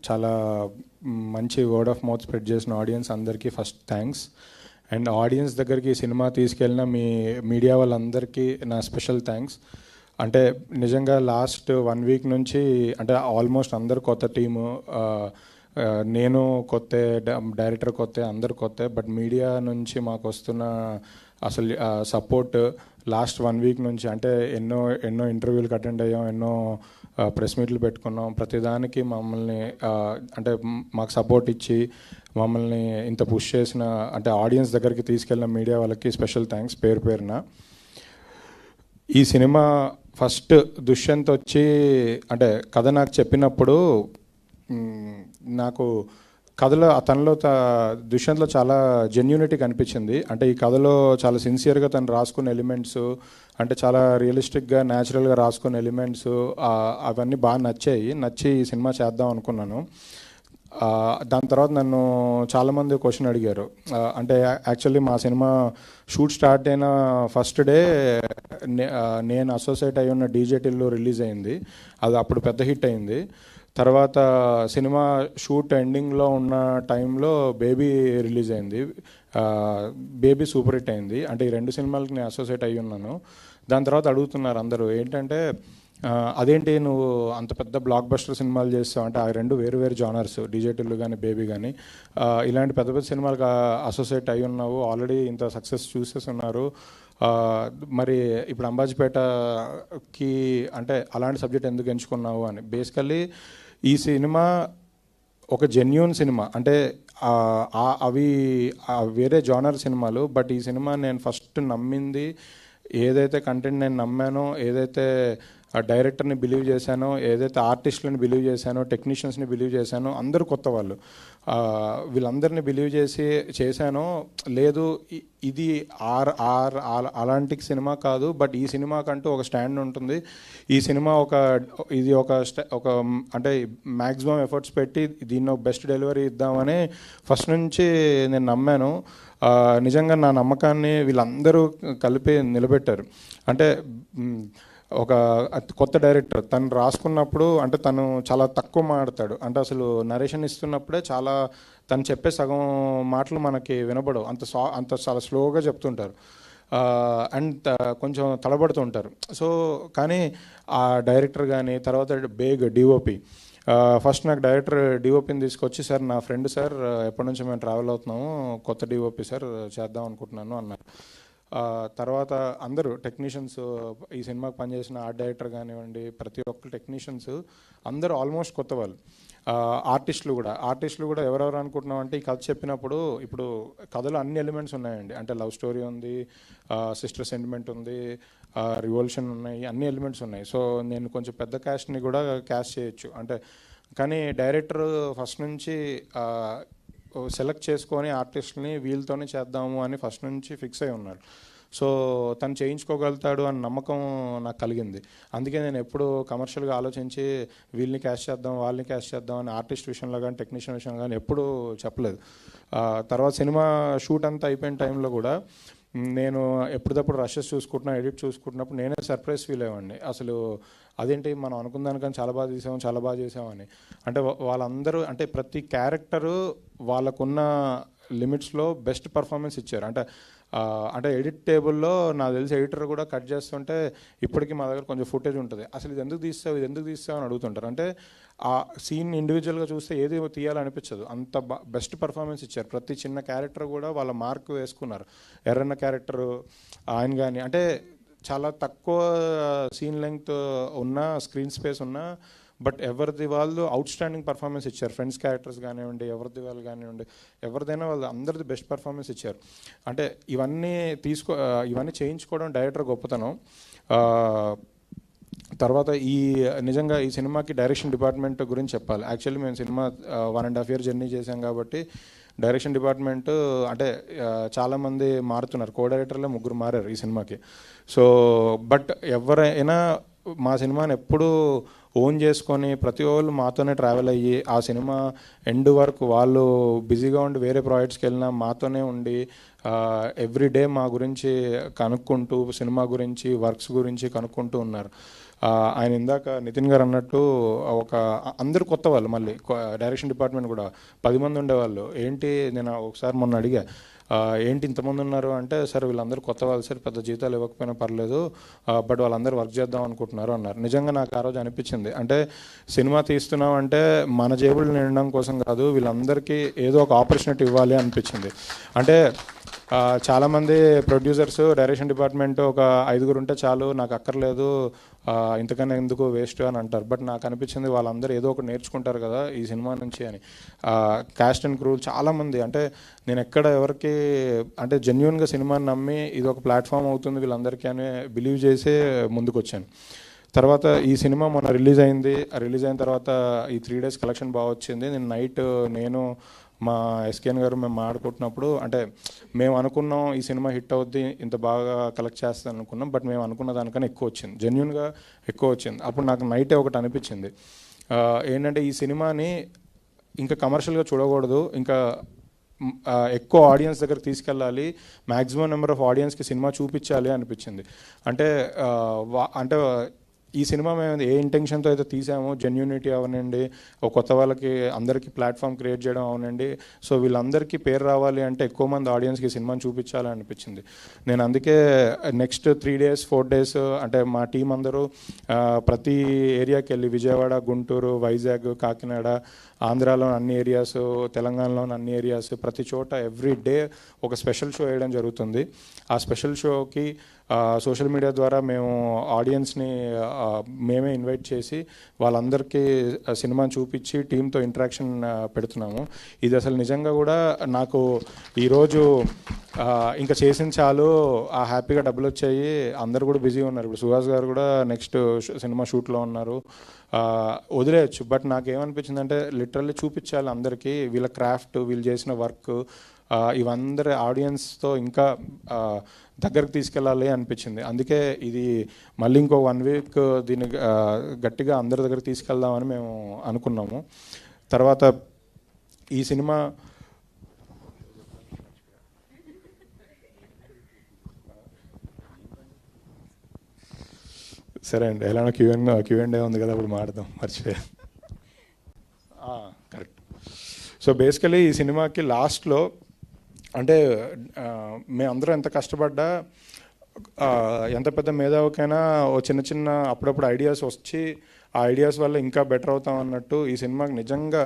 చాలా మంచి word of mouth spread చేసిన ఆడియన్స్ అందరికీ ఫస్ట్ థ్యాంక్స్. అండ్ ఆడియన్స్ దగ్గరికి సినిమా తీసుకెళ్ళిన మీ మీడియా వాళ్ళందరికీ నా స్పెషల్ థ్యాంక్స్. అంటే నిజంగా లాస్ట్ 1 వీక్ నుంచి అంటే ఆల్మోస్ట్ అందరు కొత్త టీము, నేను కొత్త, డైరెక్టర్ కొత్త, అందరు కొత్త. బట్ మీడియా నుంచి మాకు వస్తున్న అసలు సపోర్ట్ లాస్ట్ 1 వీక్ నుంచి అంటే ఎన్నో ఇంటర్వ్యూలకు అటెండ్ అయ్యాం, ఎన్నో ప్రెస్ మీట్లు పెట్టుకున్నాం. ప్రతిదానికి మమ్మల్ని అంటే మాకు సపోర్ట్ ఇచ్చి మమ్మల్ని ఇంత పుష్ చేసిన అంటే ఆడియన్స్ దగ్గరికి తీసుకెళ్ళిన మీడియా వాళ్ళకి స్పెషల్ థ్యాంక్స్ పేరు పేరున. ఈ సినిమా ఫస్ట్ దుష్యంత్ వచ్చి అంటే కథ నాకు చెప్పినప్పుడు నాకు కథలో తనలో దుష్యంత్లో చాలా జెన్యూనిటీ కనిపించింది. అంటే ఈ కథలో చాలా సిన్సియర్గా తను రాసుకున్న ఎలిమెంట్స్ అంటే చాలా రియలిస్టిక్గా న్యాచురల్గా రాసుకున్న ఎలిమెంట్స్ అవన్నీ బాగా నచ్చి ఈ సినిమా చేద్దాం అనుకున్నాను. దాని తర్వాత నన్ను చాలామంది క్వశ్చన్ అడిగారు. అంటే యాక్చువల్లీ మా సినిమా షూట్ స్టార్ట్ అయిన ఫస్ట్ డే నేను అసోసియేట్ అయి ఉన్న డీజే టిల్లు రిలీజ్ అయింది. అది అప్పుడు పెద్ద హిట్ అయింది. తర్వాత సినిమా షూట్ ఎండింగ్లో ఉన్న టైంలో బేబీ రిలీజ్ అయింది. బేబీ సూపర్ హిట్ అయింది. అంటే ఈ 2 సినిమాలకి నేను అసోసియేట్ అయ్యి ఉన్నాను. దాని తర్వాత అడుగుతున్నారు అందరూ ఏంటంటే అదేంటి నువ్వు అంత పెద్ద బ్లాక్ బస్టర్ సినిమాలు చేస్తావు అంటే ఆ 2 వేరు జానర్స్, డీజే టిల్లు కానీ బేబీ కానీ. ఇలాంటి పెద్ద సినిమాలకు అసోసియేట్ అయి ఉన్నావు, ఆల్రెడీ ఇంత సక్సెస్ చూసేస్తున్నారు. మరి ఇప్పుడు అంబాజీపేటకి అంటే అలాంటి సబ్జెక్ట్ ఎందుకు ఎంచుకున్నావు అని. బేసికల్లీ ఈ సినిమా ఒక జెన్యూన్ సినిమా. అంటే అవి వేరే జానర్ సినిమాలు. బట్ ఈ సినిమా నేను ఫస్ట్ నమ్మింది ఏదైతే కంటెంట్ నేను నమ్మానో, ఏదైతే డైరెక్టర్ని బిలీవ్ చేశానో, ఏదైతే ఆర్టిస్టులని బిలీవ్ చేశానో, టెక్నీషియన్స్ని బిలీవ్ చేశానో, అందరూ కొత్త వాళ్ళు, వీళ్ళందరినీ బిలీవ్ చేశానో లేదు ఇది అలాంటి సినిమా కాదు. బట్ ఈ సినిమాకంటూ ఒక స్టాండ్ ఉంటుంది. ఈ సినిమా ఇది ఒక అంటే మ్యాక్సిమం ఎఫర్ట్స్ పెట్టి దీన్ని ఒక బెస్ట్ డెలివరీ ఇద్దామని ఫస్ట్ నుంచి నేను నమ్మాను. నిజంగా నా నమ్మకాన్ని వీళ్ళందరూ కలిపి నిలబెట్టారు. అంటే ఒక కొత్త డైరెక్టర్ తను రాసుకున్నప్పుడు అంటే తను చాలా తక్కువ మాట్లాడతాడు. అంటే అసలు నరేషన్ ఇస్తున్నప్పుడే తను చెప్పే సగం మాటలు మనకి వినపడవు, అంత చాలా స్లోగా చెప్తుంటారు అండ్ కొంచెం తడబడుతుంటారు. సో కానీ ఆ డైరెక్టర్ కానీ తర్వాత డిఓపి ఫస్ట్ నాకు డైరెక్టర్ డిఓపిని తీసుకొచ్చి, సార్ నా ఫ్రెండ్ సార్ ఎప్పటి నుంచి మేము ట్రావెల్ అవుతున్నాము, కొత్త డిఓపి సార్ చేద్దాం అనుకుంటున్నాను అన్నారు. తర్వాత అందరూ టెక్నీషియన్స్, ఈ సినిమాకి పనిచేసిన ఆర్ట్ డైరెక్టర్ కానివ్వండి, ప్రతి ఒక్క టెక్నీషియన్స్ అందరూ ఆల్మోస్ట్ కొత్త వాళ్ళు. ఆర్టిస్టులు కూడా ఎవరెవరు అనుకుంటున్నాం అంటే ఈ కథ చెప్పినప్పుడు ఇప్పుడు కథలో అన్ని ఎలిమెంట్స్ ఉన్నాయండి. అంటే లవ్ స్టోరీ ఉంది, సిస్టర్ సెంటిమెంట్ ఉంది, రివల్యూషన్ ఉన్నాయి, అన్ని ఎలిమెంట్స్ ఉన్నాయి. సో నేను కొంచెం పెద్ద క్యాస్ట్ని కూడా క్యాస్ట్ చేయొచ్చు అంటే. కానీ డైరెక్టర్ ఫస్ట్ నుంచి సెలెక్ట్ చేసుకొని ఆర్టిస్ట్ని వీళ్ళతోనే చేద్దాము అని ఫస్ట్ నుంచి ఫిక్స్ అయి ఉన్నాడు. సో తను చేయించుకోగలుగుతాడు అని నమ్మకం నాకు కలిగింది. అందుకే నేను ఎప్పుడు కమర్షియల్గా ఆలోచించి వీళ్ళని క్యాష్ చేద్దాం వాళ్ళని క్యాష్ చేద్దాం అని ఆర్టిస్ట్ విషయంలో కానీ టెక్నీషియన్ విషయంలో కానీ ఎప్పుడూ చెప్పలేదు. తర్వాత సినిమా షూట్ అంతా అయిపోయిన టైంలో కూడా నేను ఎప్పటికప్పుడు రషెస్ చూసుకుంటున్నా, ఎడిట్ చూసుకుంటున్నప్పుడు నేనే సర్ప్రైజ్ ఫీల్ అయ్యేవాడిని. అసలు అదేంటి మనం అనుకున్నాను చాలా బాగా చేసామని. అంటే వాళ్ళందరూ అంటే ప్రతి క్యారెక్టరు వాళ్ళకున్న లిమిట్స్లో బెస్ట్ పర్ఫార్మెన్స్ ఇచ్చారు. అంటే ఎడిట్ టేబుల్లో నాకు తెలిసి ఎడిటర్ కూడా కట్ చేస్తుంటే ఇప్పటికీ మా దగ్గర కొంచెం ఫుటేజ్ ఉంటుంది. అసలు ఇది ఎందుకు తీస్తావు అని అడుగుతుంటారు. అంటే ఆ సీన్ ఇండివిజువల్గా చూస్తే ఏది తీయాలనిపించదు, అంత బెస్ట్ పర్ఫార్మెన్స్ ఇచ్చారు. ప్రతి చిన్న క్యారెక్టర్ కూడా వాళ్ళ మార్క్ వేసుకున్నారు. ఎర్రన్న క్యారెక్టరు ఆయన కానీ అంటే చాలా తక్కువ సీన్ లెంగ్త్ ఉన్న, స్క్రీన్ స్పేస్ ఉన్న, బట్ ఎవరిది వాళ్ళు అవుట్ స్టాండింగ్ పర్ఫార్మెన్స్ ఇచ్చారు. ఫ్రెండ్స్ క్యారెక్టర్స్ కానివ్వండి, ఎవరిదైనా వాళ్ళు అందరిది బెస్ట్ పర్ఫార్మెన్స్ ఇచ్చారు. అంటే ఇవన్నీ చేయించుకోవడం డైరెక్టర్ గొప్పతనం. తర్వాత నిజంగా ఈ సినిమాకి డైరెక్షన్ డిపార్ట్మెంట్ గురించి చెప్పాలి. యాక్చువల్లీ మేము సినిమా 1.5 year జర్నీ చేసాం కాబట్టి డైరెక్షన్ డిపార్ట్మెంట్ అంటే చాలామంది మారుతున్నారు. కో డైరెక్టర్లే 3 మారారు ఈ సినిమాకి. సో బట్ ఎవరైనా మా సినిమాని ఎప్పుడూ ఓన్ చేసుకొని ప్రతి వాళ్ళు మాతోనే ట్రావెల్ అయ్యి ఆ సినిమా ఎండ్ వరకు వాళ్ళు బిజీగా ఉండి వేరే ప్రాజెక్ట్స్కి వెళ్ళినా మాతోనే ఉండి ఎవ్రీడే మా గురించి కనుక్కుంటూ, సినిమా గురించి, వర్క్స్ గురించి కనుక్కుంటూ ఉన్నారు. ఆయన ఇందాక నితిన్ గారు అన్నట్టు ఒక అందరు కొత్త వాళ్ళు, మళ్ళీ డైరెక్షన్ డిపార్ట్మెంట్ కూడా 10 మంది ఉండేవాళ్ళు. ఏంటి నేను ఒకసారి మొన్న అడిగా, ఏంటి ఇంతమంది ఉన్నారు అంటే, సార్ వీళ్ళందరూ కొత్త వాళ్ళు సార్, పెద్ద జీతాలు ఇవ్వకపోయినా పర్లేదు, బట్ వాళ్ళందరూ వర్క్ చేద్దాం అనుకుంటున్నారు అన్నారు. నిజంగా నాకు ఆ రోజు అనిపించింది, అంటే సినిమా తీస్తున్నాం అంటే మన జేబులు నిండడం కోసం కాదు, వీళ్ళందరికీ ఏదో ఒక ఆపర్చునిటీ ఇవ్వాలి అనిపించింది. అంటే చాలామంది ప్రొడ్యూసర్స్, డైరెక్షన్ డిపార్ట్మెంట్ ఒక 5 ఉంటే చాలు, నాకు అక్కర్లేదు, ఇంతకన్నా ఎందుకు వేస్ట్ అని అంటారు. బట్ నాకు అనిపించింది వాళ్ళందరూ ఏదో ఒకటి నేర్చుకుంటారు కదా ఈ సినిమా నుంచి అని. క్యాస్ట్ అండ్ క్రూ చాలామంది, అంటే నేను ఎక్కడ ఎవరికి అంటే జెన్యున్గా సినిమాని నమ్మి ఇది ఒక ప్లాట్ఫామ్ అవుతుంది వీళ్ళందరికీ అని బిలీవ్ చేసే ముందుకు వచ్చాను. తర్వాత ఈ సినిమా మొన్న రిలీజ్ అయింది. రిలీజ్ అయిన తర్వాత ఈ 3 days కలెక్షన్ బాగా వచ్చింది. నేను నైట్ మా ఎస్కేఎన్ గారు మేము మాట్లాడుకుంటున్నప్పుడు, అంటే మేము అనుకున్నాం ఈ సినిమా హిట్ అవుద్ది, ఇంత బాగా కలెక్ట్ చేస్తాను అనుకున్నాం, బట్ మేము అనుకున్న దానికన్నా ఎక్కువ వచ్చింది, జెన్యున్గా ఎక్కువ వచ్చింది. అప్పుడు నాకు నైటే ఒకటి అనిపించింది, ఏంటంటే ఈ సినిమాని ఇంకా కమర్షియల్గా చూడకూడదు, ఇంకా ఎక్కువ ఆడియన్స్ దగ్గర తీసుకెళ్ళాలి, మ్యాక్సిమం నెంబర్ ఆఫ్ ఆడియన్స్కి సినిమా చూపించాలి అనిపించింది. అంటే అంటే ఈ సినిమా మేము ఏ ఇంటెన్షన్తో అయితే తీసామో, జెన్యూనిటీ అవనండి, ఒక కొత్త వాళ్ళకి అందరికీ ప్లాట్ఫామ్ క్రియేట్ చేయడం అవనండి, సో వీళ్ళందరికీ పేరు రావాలి అంటే ఎక్కువ మంది ఆడియన్స్కి సినిమాని చూపించాలని అనిపించింది. నేను అందుకే నెక్స్ట్ 3 days 4 days అంటే మా టీం అందరూ ప్రతి ఏరియాకి వెళ్ళి, విజయవాడ, గుంటూరు, వైజాగ్, కాకినాడ, ఆంధ్రాలోని అన్ని ఏరియాస్, తెలంగాణలోని అన్ని ఏరియాస్, ప్రతి చోట ఎవ్రీ డే ఒక స్పెషల్ షో వేయడం జరుగుతుంది. ఆ స్పెషల్ షోకి సోషల్ మీడియా ద్వారా మేము ఆడియన్స్ని మేమే ఇన్వైట్ చేసి వాళ్ళందరికీ సినిమాని చూపించి టీంతో ఇంటరాక్షన్ పెడుతున్నాము. ఇది అసలు నిజంగా కూడా నాకు ఈరోజు ఇంకా చేసిన చాలు, హ్యాపీగా డబ్బులు వచ్చాయి, అందరు కూడా బిజీ ఉన్నారు. ఇప్పుడు సుహాస్ గారు కూడా నెక్స్ట్ సినిమా షూట్లో ఉన్నారు, వదిలేయచ్చు. బట్ నాకేమనిపించిందంటే లిటరల్లీ చూపించాలి అందరికీ వీళ్ళ క్రాఫ్ట్, వీళ్ళు చేసిన వర్క్, ఇవందరి ఆడియన్స్తో ఇంకా దగ్గరకు తీసుకెళ్ళాలి అనిపించింది. అందుకే ఇది మళ్ళీ ఇంకో 1 week దీన్ని గట్టిగా అందరి దగ్గర తీసుకెళ్దామని మేము అనుకున్నాము. తర్వాత ఈ సినిమా సరే అండి, ఎలానో క్యూఎండే ఉంది కదా, అప్పుడు మాడదాం, మర్చిపోయా. కరెక్ట్. సో బేసికలీ ఈ సినిమాకి లాస్ట్లో, అంటే మేమందరం ఎంత కష్టపడ్డా, ఎంత పెద్ద మేధావికైనా ఓ చిన్న అప్పుడప్పుడు ఐడియాస్ వచ్చి ఆ ఐడియాస్ వల్ల ఇంకా బెటర్ అవుతాం అన్నట్టు, ఈ సినిమాకి నిజంగా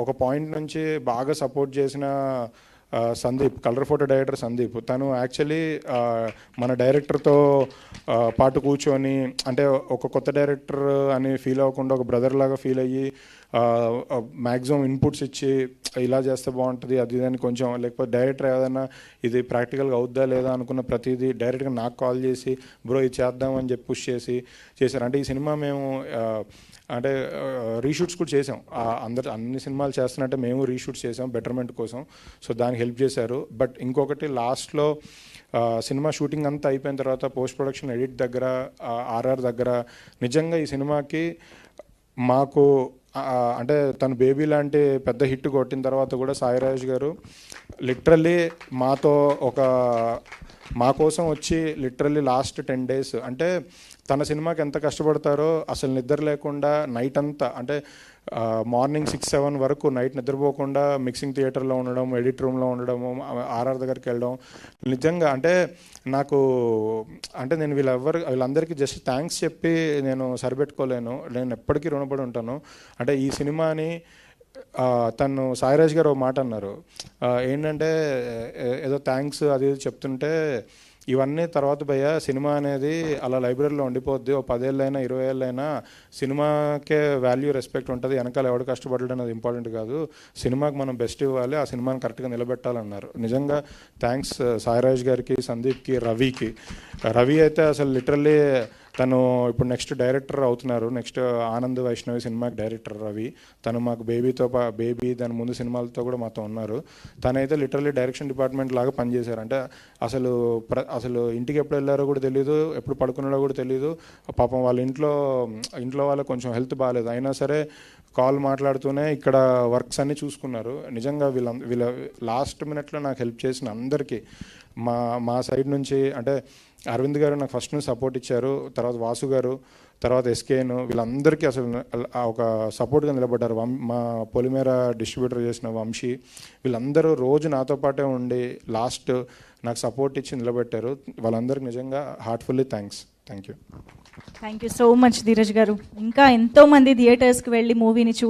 ఒక పాయింట్ నుంచి బాగా సపోర్ట్ చేసిన Sandeep, colour photo director Sandeep, తను యాక్చువల్లీ మన డైరెక్టర్తో పాటు కూర్చొని, అంటే ఒక కొత్త డైరెక్టర్ అని ఫీల్ అవ్వకుండా ఒక బ్రదర్ లాగా ఫీల్ అయ్యి మ్యాక్సిమం ఇన్పుట్స్ ఇచ్చి ఇలా చేస్తే బాగుంటుంది అది అని కొంచెం, లేకపోతే డైరెక్టర్ ఏదైనా ఇది ప్రాక్టికల్గా అవుద్దా లేదా అనుకున్న ప్రతిదీ డైరెక్ట్గా నాకు కాల్ చేసి బ్రో ఇది చేద్దామని చెప్పి పుష్ చేశారు. అంటే ఈ సినిమా మేము అంటే రీషూట్స్ కూడా చేసాం, అన్ని సినిమాలు చేస్తున్నట్టే మేము రీషూట్స్ చేసాం బెటర్మెంట్ కోసం, సో దానికి హెల్ప్ చేశారు. బట్ ఇంకొకటి లాస్ట్లో సినిమా షూటింగ్ అంతా అయిపోయిన తర్వాత పోస్ట్ ప్రొడక్షన్ ఎడిట్ దగ్గర, ఆర్ఆర్ దగ్గర, నిజంగా ఈ సినిమాకి మాకు అంటే తను బేబీ లాంటి పెద్ద హిట్ కొట్టిన తర్వాత కూడా సాయిరాజ్ గారు లిటరల్లీ మాతో మా కోసం వచ్చి లిటరల్లీ లాస్ట్ 10 days, అంటే తన సినిమాకి ఎంత కష్టపడతారో అసలు నిద్ర లేకుండా నైట్ అంతా, అంటే మార్నింగ్ 6-7 వరకు నైట్ నిద్రపోకుండా మిక్సింగ్ థియేటర్లో ఉండడం, ఎడిట్ రూమ్లో ఉండడము, ఆర్ఆర్ దగ్గరికి వెళ్ళడం, నిజంగా అంటే నాకు, అంటే నేను వీళ్ళందరికీ జస్ట్ థ్యాంక్స్ చెప్పి నేను సరిపెట్టుకోలేను, నేను ఎప్పటికీ రుణపడి ఉంటాను. అంటే ఈ సినిమాని తను సాయిరాజ్ గారు ఒక మాట అన్నారు, ఏంటంటే ఏదో థ్యాంక్స్ అది చెప్తుంటే, ఇవన్నీ తర్వాత భయ్య సినిమా అనేది అలా లైబ్రరీలో ఉండిపోద్ది, ఓ 10 ఏళ్ళైనా 20 ఏళ్ళైనా సినిమాకే వాల్యూ రెస్పెక్ట్ ఉంటుంది, వెనకాల ఎవడు కష్టపడడం అనేది ఇంపార్టెంట్ కాదు, సినిమాకి మనం బెస్ట్ ఇవ్వాలి, ఆ సినిమాని కరెక్ట్గా నిలబెట్టాలన్నారు. నిజంగా థ్యాంక్స్ సాయిరాజ్ గారికి, సందీప్కి, రవికి. రవి అయితే అసలు లిటరల్లీ తను ఇప్పుడు నెక్స్ట్ డైరెక్టర్ అవుతున్నారు, నెక్స్ట్ ఆనంద్ వైష్ణవి సినిమాకి డైరెక్టర్ రవి. తను మాకు బేబీ దాని ముందు సినిమాలతో కూడా మాతో ఉన్నారు. తనైతే లిటరల్లీ డైరెక్షన్ డిపార్ట్మెంట్ లాగా పనిచేశారు. అంటే అసలు ఇంటికి ఎప్పుడు వెళ్ళారో కూడా తెలీదు, ఎప్పుడు పడుకున్నాడో కూడా తెలీదు. పాపం వాళ్ళ ఇంట్లో వాళ్ళకి కొంచెం హెల్త్ బాగాలేదు, అయినా సరే కాల్ మాట్లాడుతూనే ఇక్కడ వర్క్స్ అన్నీ చూసుకున్నారు. నిజంగా వీళ్ళ లాస్ట్ మినిట్లో నాకు హెల్ప్ చేసిన అందరికీ మా సైడ్ నుంచి అంటే అరవింద్ గారు నాకు ఫస్ట్ నుంచి సపోర్ట్ ఇచ్చారు, తర్వాత వాసు గారు, తర్వాత ఎస్కేను, వీళ్ళందరికీ అసలు ఒక సపోర్ట్గా నిలబడ్డారు. మా పొలిమేర డిస్ట్రిబ్యూటర్ చేసిన వంశీ, వీళ్ళందరూ రోజు నాతో పాటే ఉండి లాస్ట్ నాకు సపోర్ట్ ఇచ్చి నిలబెట్టారు. వాళ్ళందరికీ నిజంగా heartfully thanks. Thank you so much Dheeraj గారు. ఇంకా ఎంతోమంది థియేటర్స్కి వెళ్ళి మూవీని